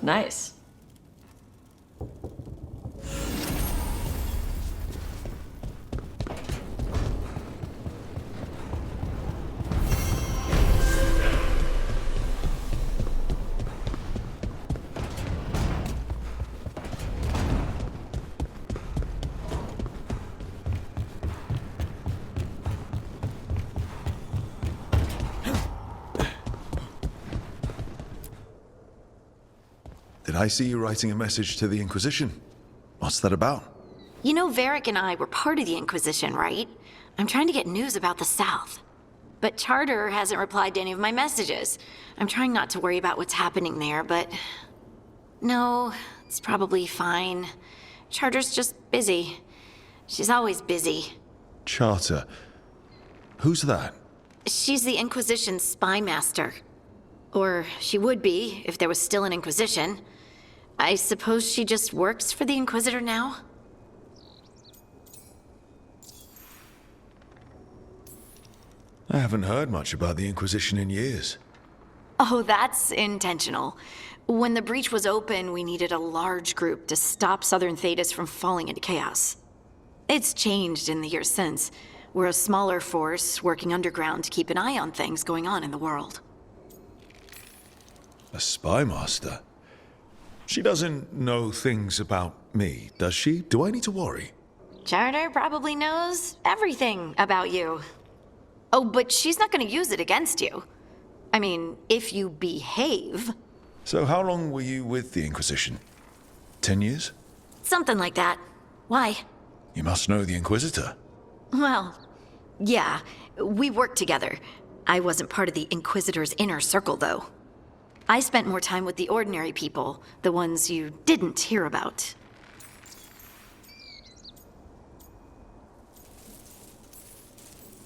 Nice. Did I see you writing a message to the Inquisition? What's that about? You know, Varric and I were part of the Inquisition, right? I'm trying to get news about the South. But Charter hasn't replied to any of my messages. I'm trying not to worry about what's happening there, but... No, it's probably fine. Charter's just busy. She's always busy. Charter. Who's that? She's the Inquisition's spy master. Or she would be, if there was still an Inquisition. I suppose she just works for the Inquisitor now? I haven't heard much about the Inquisition in years. Oh, that's intentional. When the breach was open, we needed a large group to stop Southern Thedas from falling into chaos. It's changed in the years since. We're a smaller force working underground to keep an eye on things going on in the world. A spy master? She doesn't know things about me, does she? Do I need to worry? Charter probably knows everything about you. Oh, but she's not going to use it against you. I mean, if you behave. So how long were you with the Inquisition? 10 years? Something like that. Why? You must know the Inquisitor. Well, yeah, we worked together. I wasn't part of the Inquisitor's inner circle, though. I spent more time with the ordinary people, the ones you didn't hear about.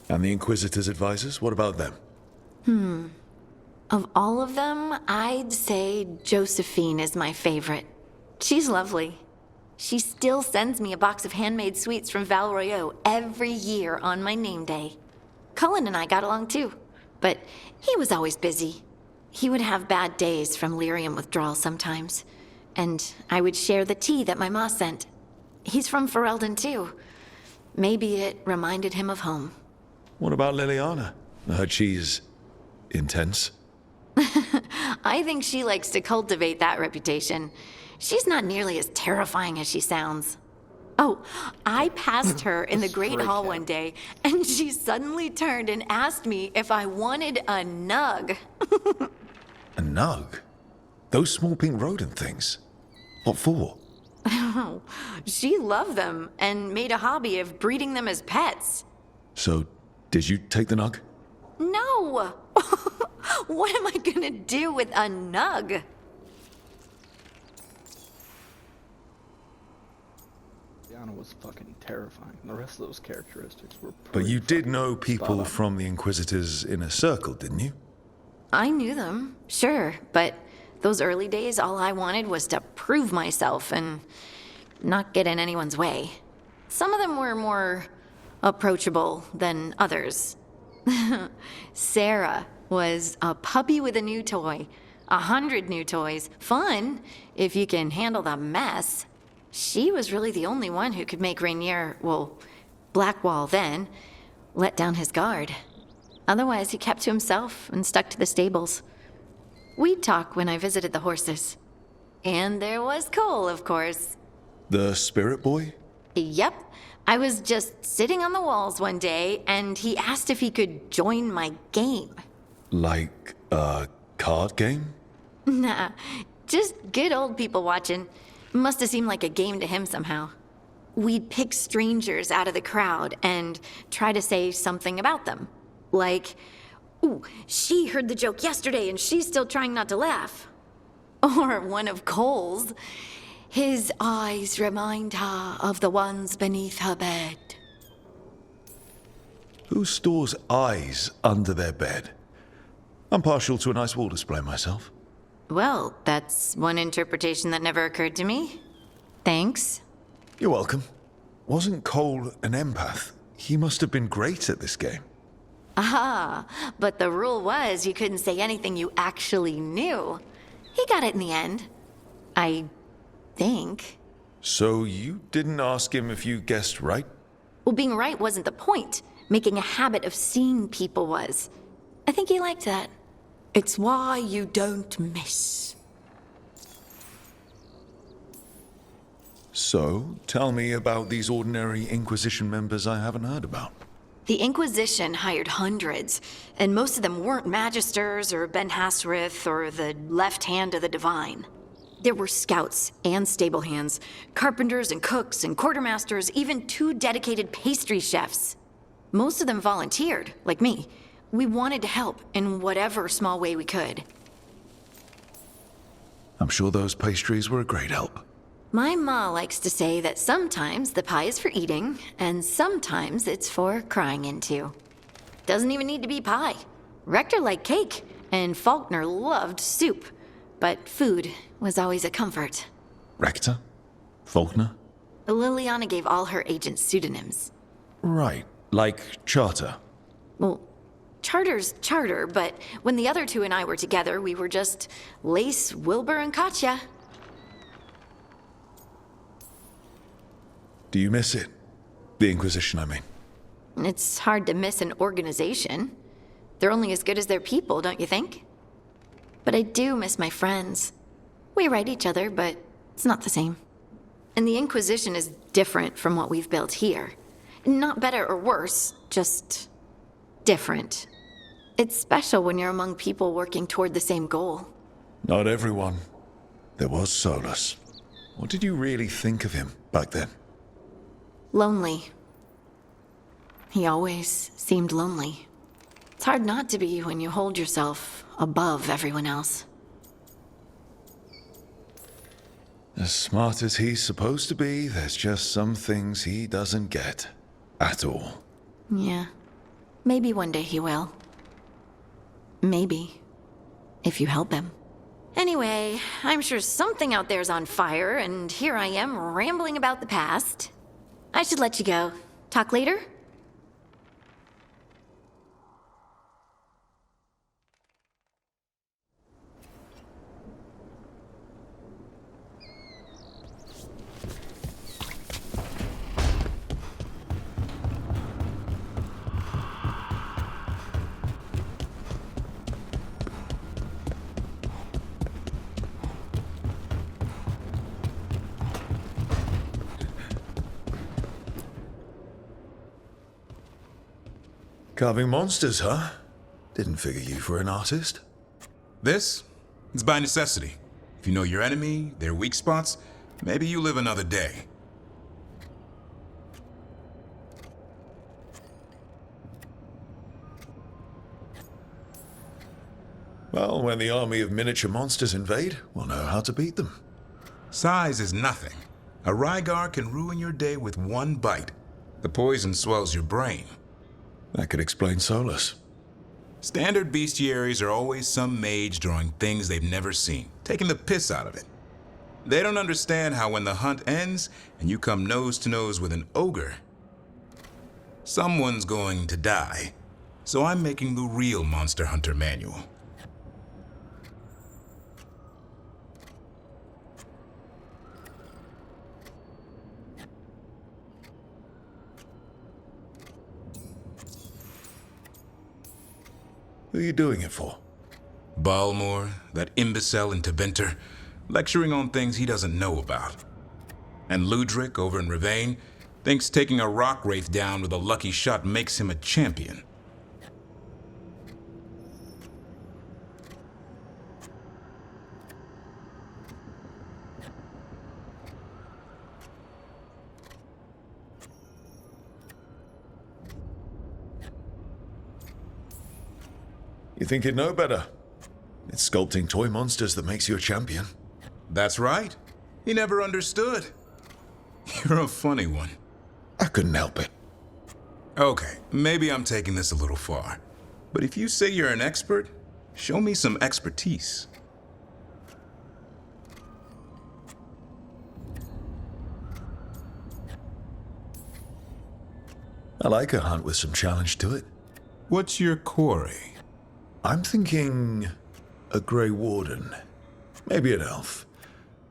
And the Inquisitor's advisors, what about them? Of all of them, I'd say Josephine is my favorite. She's lovely. She still sends me a box of handmade sweets from Val Royeaux every year on my name day. Cullen and I got along too, but he was always busy. He would have bad days from lyrium withdrawal sometimes, and I would share the tea that my ma sent. He's from Ferelden too. Maybe it reminded him of home. What about Liliana? I heard she's intense. I think she likes to cultivate that reputation. She's not nearly as terrifying as she sounds. Oh, I passed her in the Great Hall one day, and she suddenly turned and asked me if I wanted a nug. A nug? Those small pink rodent things? What for? Oh, she loved them and made a hobby of breeding them as pets. So, did you take the nug? No! What am I gonna do with a nug? Diana was fucking terrifying. The rest of those characteristics were But pretty you did fucking know spot people on. from the Inquisitor's inner circle, didn't you? I knew them, sure, but those early days, all I wanted was to prove myself and not get in anyone's way. Some of them were more approachable than others. Sarah was a puppy with a new toy. 100 new toys. Fun, if you can handle the mess. She was really the only one who could make Rainier, well, Blackwall then, let down his guard. Otherwise, he kept to himself and stuck to the stables. We'd talk when I visited the horses. And there was Cole, of course. The spirit boy? Yep. I was just sitting on the walls one day, and he asked if he could join my game. Like a card game? Nah, just good old people watching. Must have seemed like a game to him somehow. We'd pick strangers out of the crowd and try to say something about them. Like, ooh, she heard the joke yesterday and she's still trying not to laugh. Or one of Cole's. His eyes remind her of the ones beneath her bed. Who stores eyes under their bed? I'm partial to a nice wall display myself. Well, that's one interpretation that never occurred to me. Thanks. You're welcome. Wasn't Cole an empath? He must have been great at this game. Ah, but the rule was you couldn't say anything you actually knew. He got it in the end. I think. So you didn't ask him if you guessed right? Well, being right wasn't the point. Making a habit of seeing people was. I think he liked that. It's why you don't miss. So, tell me about these ordinary Inquisition members I haven't heard about. The Inquisition hired hundreds, and most of them weren't Magisters or Ben Hasrith or the left hand of the Divine. There were scouts and stable hands, carpenters and cooks and quartermasters, even 2 dedicated pastry chefs. Most of them volunteered, like me. We wanted to help in whatever small way we could. I'm sure those pastries were a great help. My ma likes to say that sometimes the pie is for eating, and sometimes it's for crying into. Doesn't even need to be pie. Rector liked cake, and Faulkner loved soup. But food was always a comfort. Rector? Faulkner? Liliana gave all her agents pseudonyms. Right, like Charter. Well, Charter's Charter, but when the other 2 and I were together, we were just Lace, Wilbur, and Katya. Do you miss it? The Inquisition, I mean. It's hard to miss an organization. They're only as good as their people, don't you think? But I do miss my friends. We write each other, but it's not the same. And the Inquisition is different from what we've built here. Not better or worse, just different. It's special when you're among people working toward the same goal. Not everyone. There was Solus. What did you really think of him back then? Lonely. He always seemed lonely. It's hard not to be when you hold yourself above everyone else. As smart as he's supposed to be, there's just some things he doesn't get. At all. Yeah. Maybe one day he will. Maybe. If you help him. Anyway, I'm sure something out there's on fire, and here I am rambling about the past. I should let you go. Talk later? Carving monsters, huh? Didn't figure you for an artist. This is by necessity. If you know your enemy, their weak spots, maybe you live another day. Well, when the army of miniature monsters invade, we'll know how to beat them. Size is nothing. A Rygar can ruin your day with one bite. The poison swells your brain. That could explain Solus. Standard bestiaries are always some mage drawing things they've never seen, taking the piss out of it. They don't understand how when the hunt ends and you come nose to nose with an ogre, someone's going to die. So I'm making the real Monster Hunter manual. Who are you doing it for? Balmor, that imbecile in Teventer, lecturing on things he doesn't know about. And Ludric, over in Ravane, thinks taking a rock wraith down with a lucky shot makes him a champion. You think you'd know better? It's sculpting toy monsters that makes you a champion. That's right. He never understood. You're a funny one. I couldn't help it. Okay, maybe I'm taking this a little far. But if you say you're an expert, show me some expertise. I like a hunt with some challenge to it. What's your quarry? I'm thinking a Grey Warden. Maybe an elf.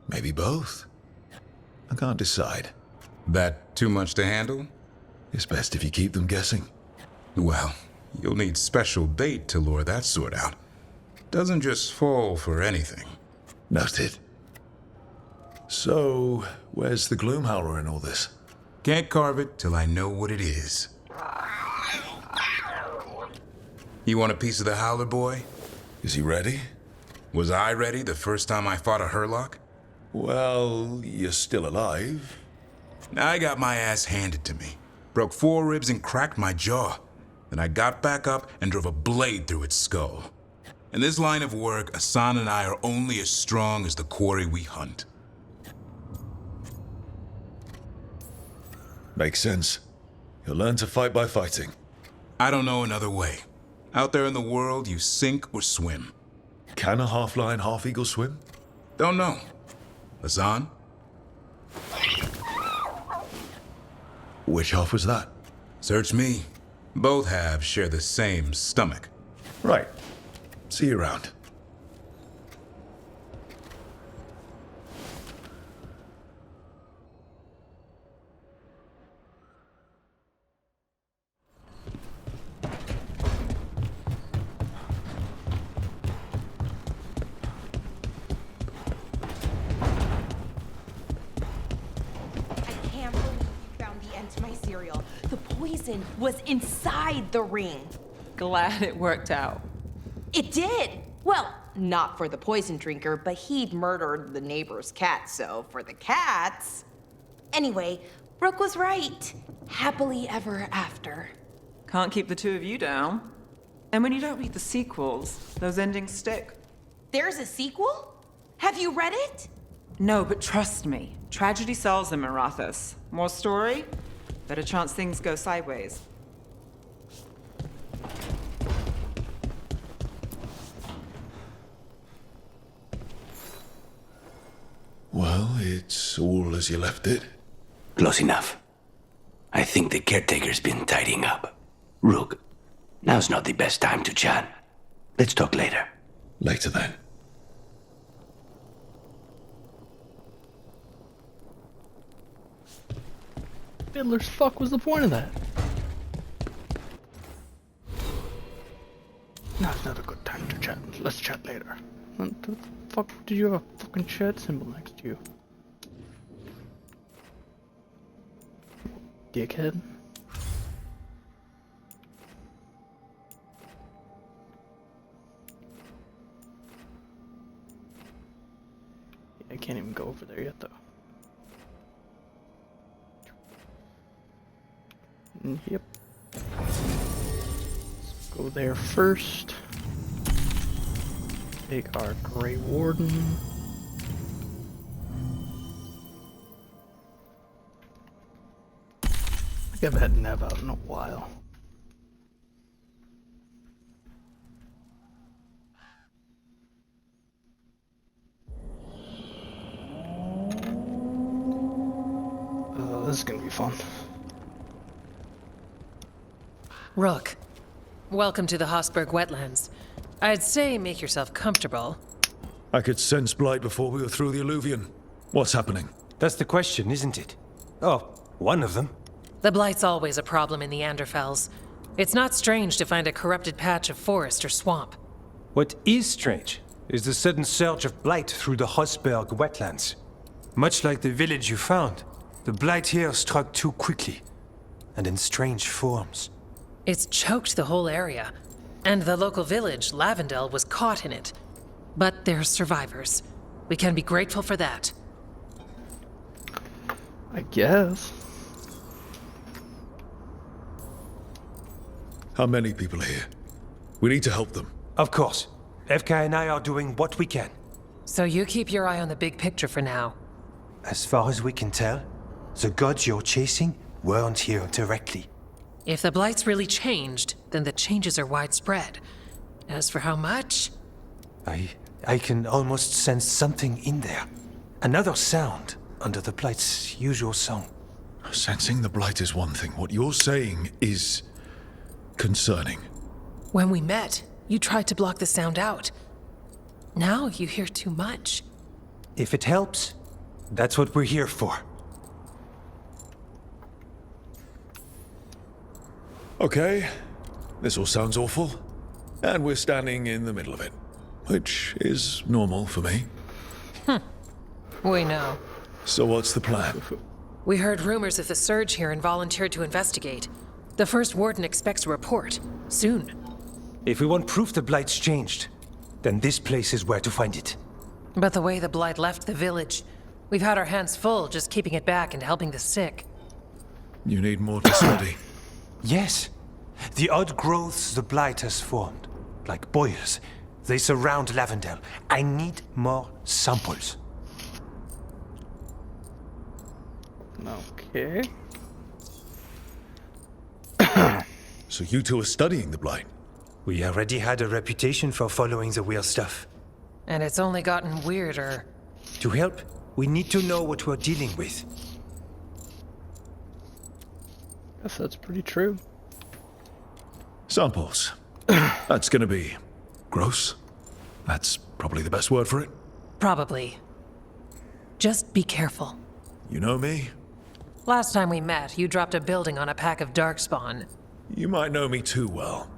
Maybe both. I can't decide. That too much to handle? It's best if you keep them guessing. Well, you'll need special bait to lure that sort out. Doesn't just fall for anything. Noted. So, where's the Gloomhowler in all this? Can't carve it till I know what it is. You want a piece of the Howler boy? Is he ready? Was I ready the first time I fought a Hurlock? Well, you're still alive. I got my ass handed to me. Broke 4 ribs and cracked my jaw. Then I got back up and drove a blade through its skull. In this line of work, Hassan and I are only as strong as the quarry we hunt. Makes sense. You'll learn to fight by fighting. I don't know another way. Out there in the world, you sink or swim. Can a half-lion, half-eagle swim? Don't know. Hassan? Which half was that? Search me. Both halves share the same stomach. Right. See you around. Was inside the ring. Glad it worked out. It did. Well, not for the poison drinker, but he'd murdered the neighbor's cat, so for the cats. Anyway, Brooke was right. Happily ever after. Can't keep the two of you down. And when you don't read the sequels, those endings stick. There's a sequel? Have you read it? No, but trust me. Tragedy sells them, Arathis. More story? Better chance things go sideways. Well, it's all as you left it. Close enough. I think the caretaker's been tidying up. Rook, now's not the best time to chat. Let's talk later. Later then. Fiddler's fuck was the point of that? Now's not a good time to chat. Let's chat later. What the fuck did you have a fucking chat symbol next to you? Dickhead. I can't even go over there yet though. Yep. Let's go there first. Take our Grey Warden. I think I've had Nev out in a while. This is gonna be fun. Rook, welcome to the Hossberg wetlands. I'd say make yourself comfortable. I could sense blight before we were through the alluvion. What's happening? That's the question, isn't it? Oh, one of them. The blight's always a problem in the Anderfells. It's not strange to find a corrupted patch of forest or swamp. What is strange is the sudden surge of blight through the Hossberg wetlands. Much like the village you found, the blight here struck too quickly, and in strange forms. It's choked the whole area, and the local village, Lavendel, was caught in it. But they're survivors. We can be grateful for that. I guess. How many people are here? We need to help them. Of course. FK and I are doing what we can. So you keep your eye on the big picture for now. As far as we can tell, the gods you're chasing weren't here directly. If the blight's really changed, then the changes are widespread. As for how much? I can almost sense something in there. Another sound under the blight's usual song. Sensing the blight is one thing. What you're saying is concerning. When we met, you tried to block the sound out. Now you hear too much. If it helps, that's what we're here for. Okay, this all sounds awful. And we're standing in the middle of it, which is normal for me. We know. So what's the plan? We heard rumors of the surge here and volunteered to investigate. The first warden expects a report. Soon. If we want proof the Blight's changed, then this place is where to find it. But the way the Blight left the village, we've had our hands full just keeping it back and helping the sick. You need more to study. Yes. The odd growths the Blight has formed, like boils, they surround Lavendel. I need more samples. Okay. So you two are studying the Blight? We already had a reputation for following the weird stuff. And it's only gotten weirder. To help, we need to know what we're dealing with. Guess that's pretty true. Samples. That's gonna be gross. That's probably the best word for it. Probably. Just be careful. You know me? Last time we met, you dropped a building on a pack of darkspawn. You might know me too well.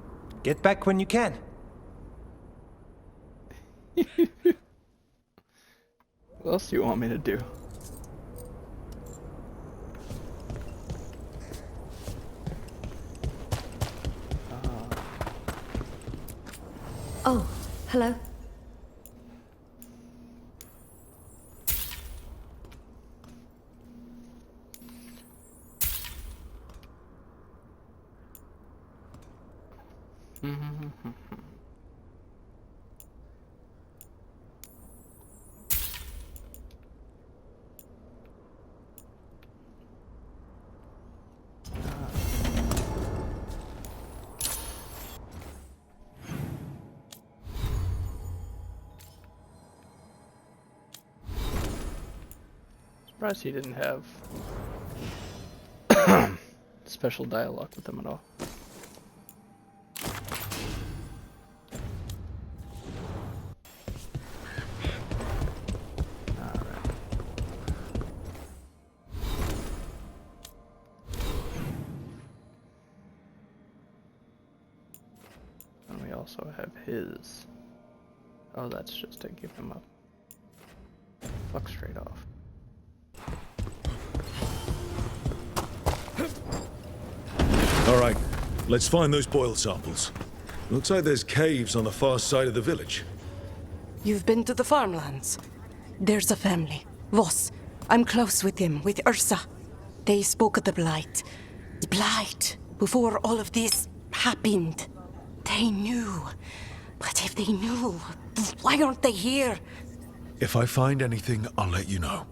Get back when you can. What else do you want me to do? Oh, hello. Surprised he didn't have special dialogue with them at all. Alright. And we also have his. Oh, that's just to give him a fuck straight off. All right, let's find those boil samples. Looks like there's caves on the far side of the village. You've been to the farmlands? There's a family. Voss. I'm close with them, with Ursa. They spoke of the Blight. The Blight. Before all of this happened. They knew. But if they knew, why aren't they here? If I find anything, I'll let you know.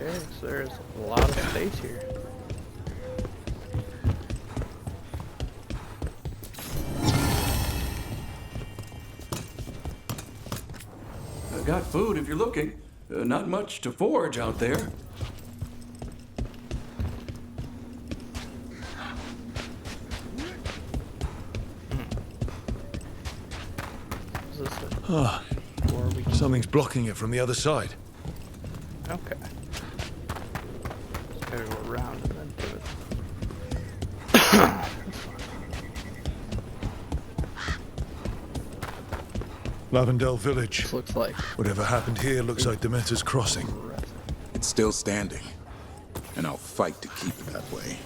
Okay, so there's a lot of space here. Got food if you're looking. Not much to forage out there. Is this a Ah, door we can... something's blocking it from the other side. Okay. Just gotta go around and then do it. Lavendel Village. This looks like Whatever happened here looks like Demeter's Crossing. It's still standing, and I'll fight to keep it that way.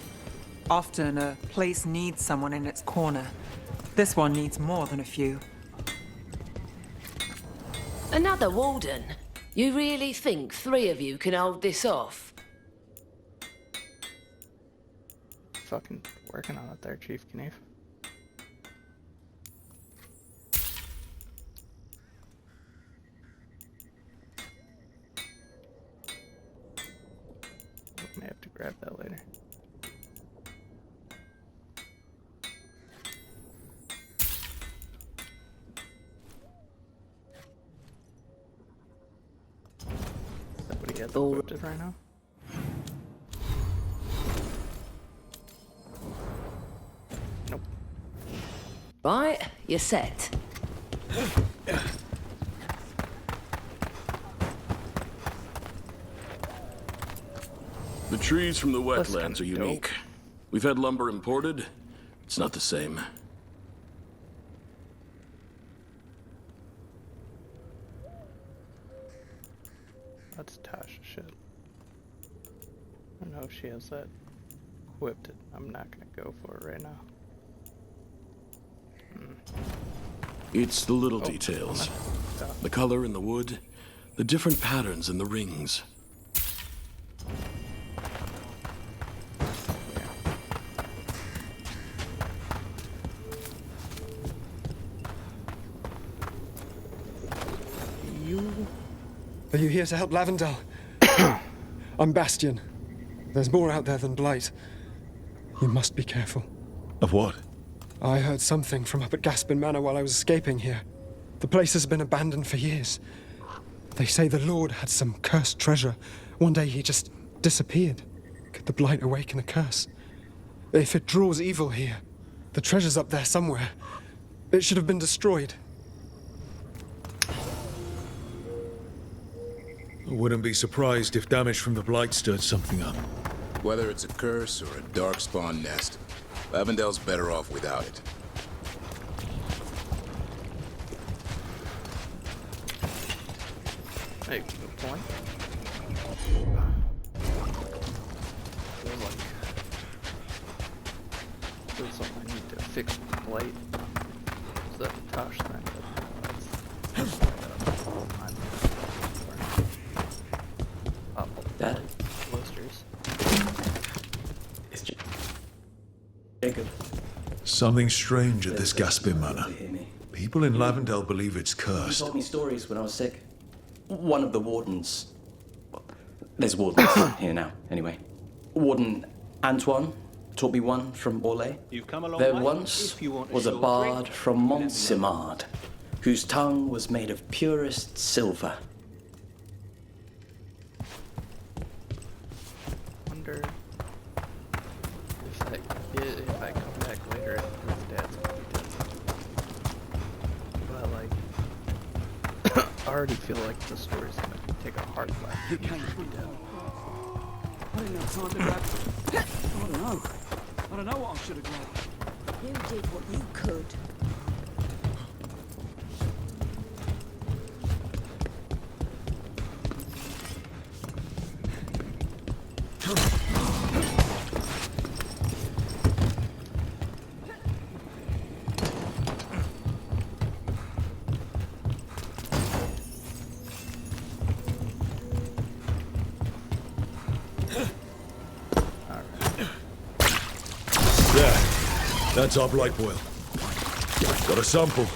Often a place needs someone in its corner. This one needs more than a few. Another warden? You really think 3 of you can hold this off? fucking working on it there, Chief Knief. May have to grab that later. What do you have equipped right now? Nope. Right, you're set. The trees from the That's wetlands are kinda unique. dope. We've had lumber imported. It's not the same. That's Tasha shit. I don't know if she has that equipped. I'm not gonna go for it right now. It's the little details. The color in the wood, the different patterns in the rings. Are you here to help Lavendel? I'm Bastion. There's more out there than Blight. You must be careful. Of what? I heard something from up at Gaspin Manor while I was escaping here. The place has been abandoned for years. They say the Lord had some cursed treasure. One day he just disappeared. Could the Blight awaken a curse? If it draws evil here, the treasure's up there somewhere. It should have been destroyed. I wouldn't be surprised if damage from the Blight stirred something up. Whether it's a curse or a darkspawn nest, Lavendel's better off without it. Hey, good point. Feels like I need to fix the plate. Is that the Tosh thing? Dad? Blisters. It's Jacob. Something strange at this Gaspin Manor. Hear me. People in Lavendel believe it's He cursed. told me stories when I was sick. One of the wardens... well, there's wardens here now, anyway. Warden Antoine taught me one from Orlais. You've come a long There way. once If you want was a short bard drink, from let me know. Montsimard, whose tongue was made of purest silver. Wonder if I come back later and his dad's gonna be dead. But like, I already feel like the story's gonna take a hard left. You can't be dead. I didn't have time to grab. I don't know. I don't know what I should have grabbed. You did what you could. That's our Blight Boil. Got a sample.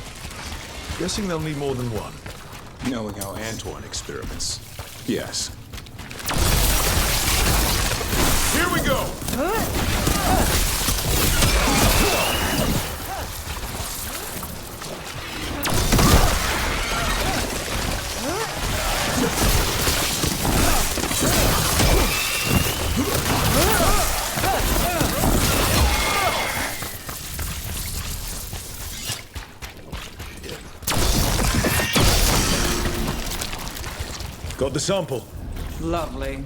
Guessing they'll need more than one. Knowing how Antoine experiments. Yes. Here we go! Got the sample. Lovely.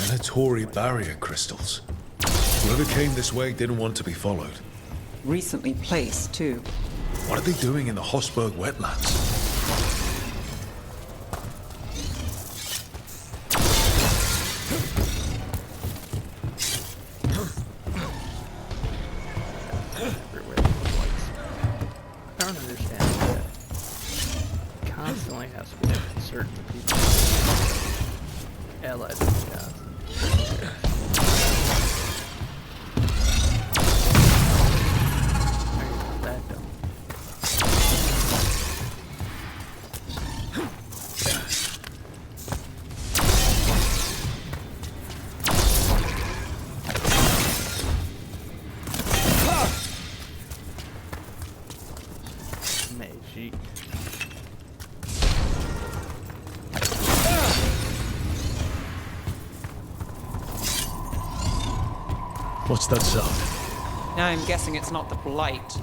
Venatory barrier crystals. Whoever came this way didn't want to be followed. Recently placed, too. What are they doing in the Hossberg wetlands? constantly has to be certain people allied with the gods. That done. Magic. What's that sound? Now I'm guessing it's not the blight.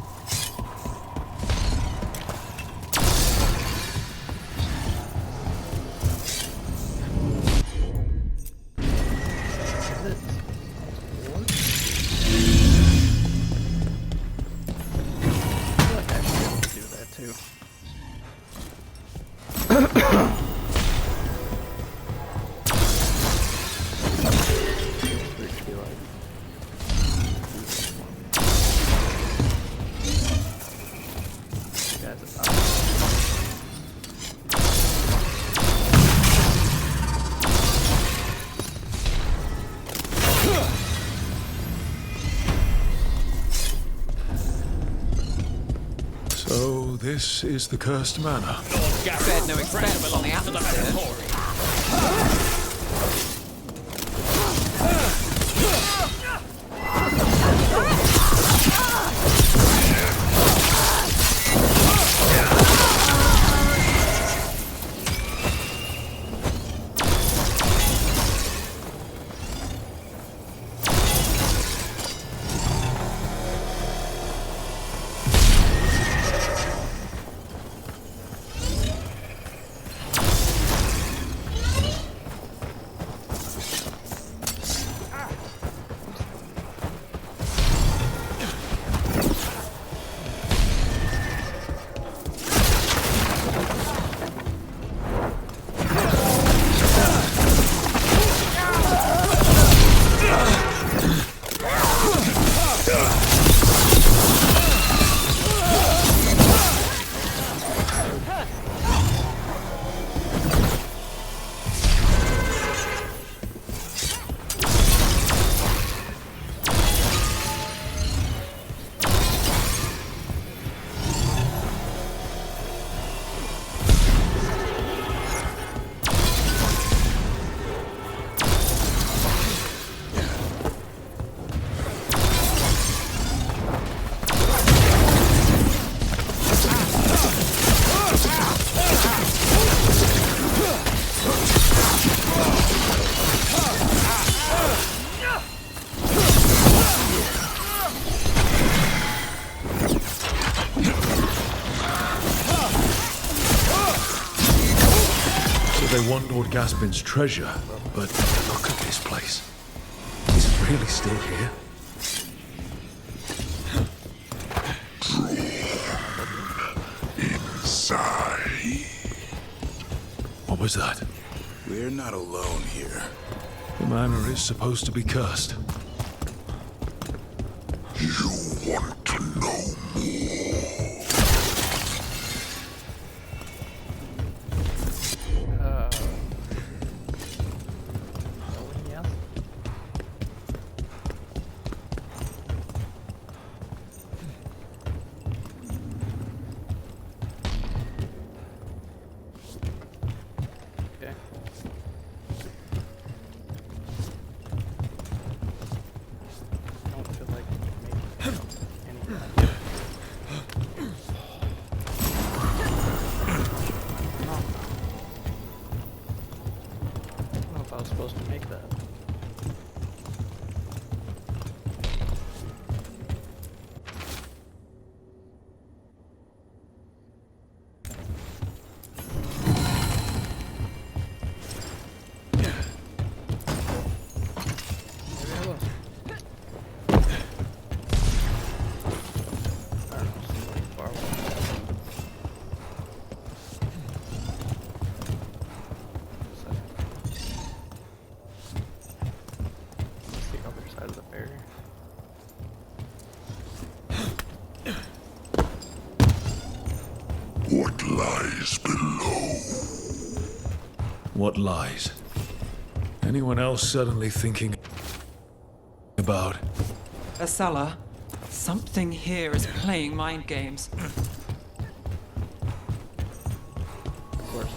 So this is the cursed manor. Said no expense on the atmosphere. They want Lord Gaspin's treasure, but look at this place. Is it really still here? Inside. What was that? We're not alone here. The manor is supposed to be cursed. You want to know more? What lies? Anyone else suddenly thinking about? Asella, something here is playing mind games. Of course.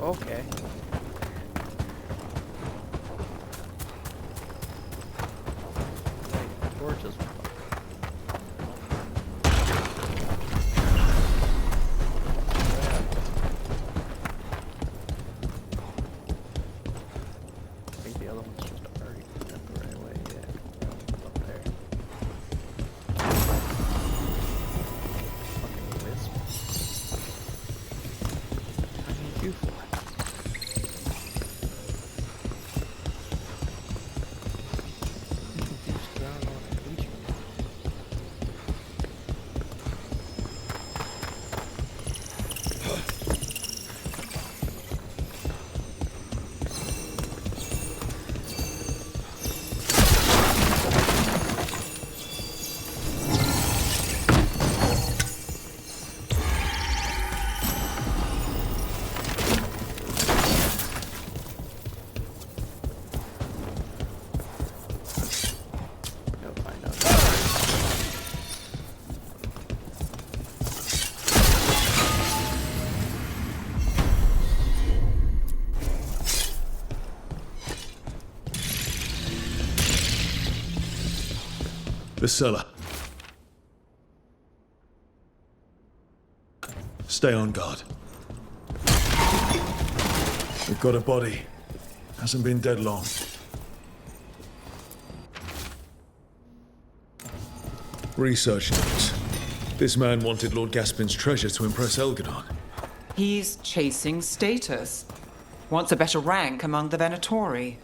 Okay. Like, torches. I think the other one's just already up the right way. Yeah, it's up there. Fucking wisp. I need you for it. The cellar. Stay on guard. We've got a body. Hasn't been dead long. Research notes. This man wanted Lord Gaspin's treasure to impress Elgadon. He's chasing status. Wants a better rank among the Venatori.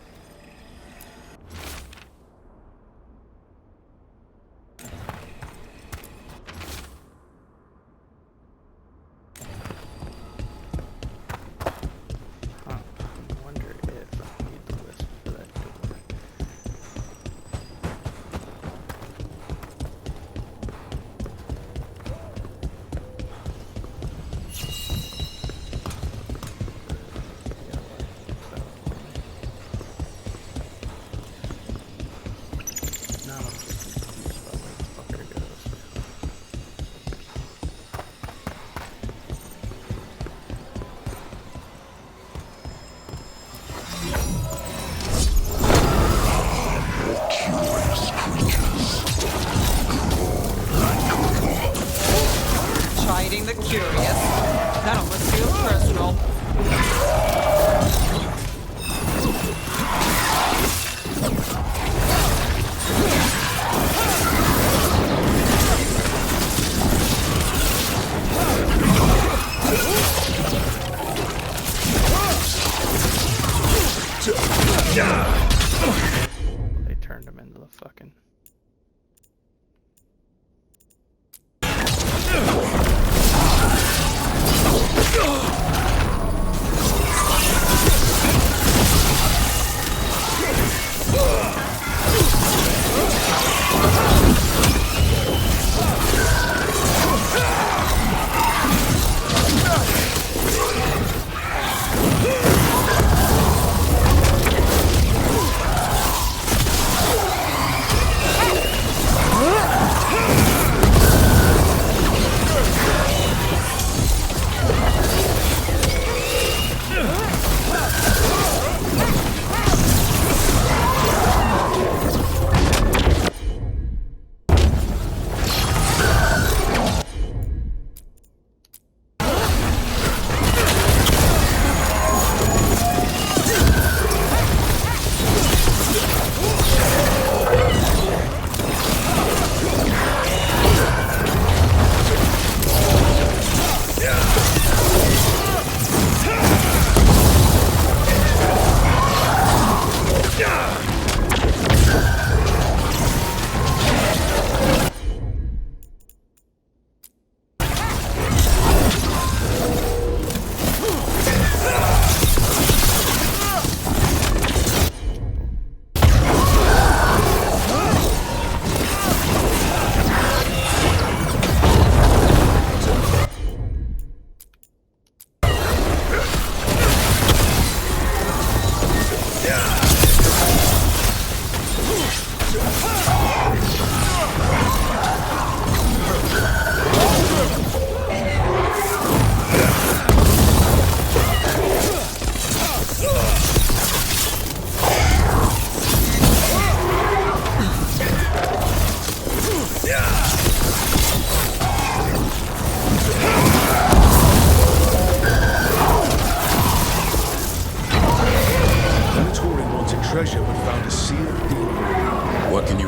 Chiding the curious. That almost feels personal. They turned him into the fucking... Ugh!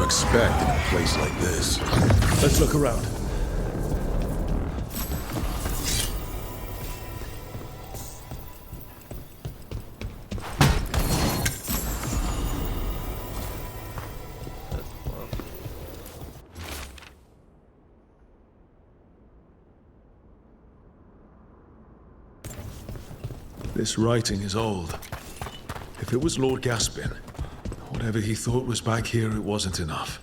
to expect in a place like this. Let's look around. This writing is old. If it was Lord Gaspin, whatever he thought was back here, it wasn't enough.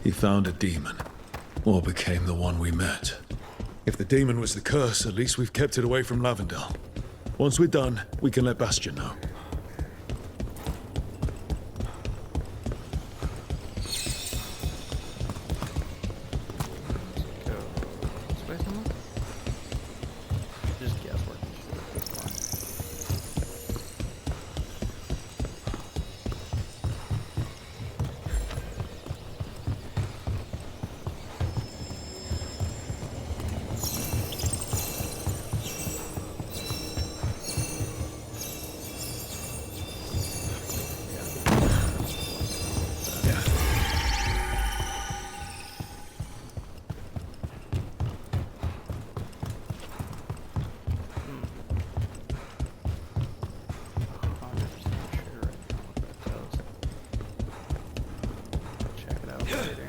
He found a demon, or became the one we met. If the demon was the curse, at least we've kept it away from Lavendel. Once we're done, we can let Bastion know. Check it out later.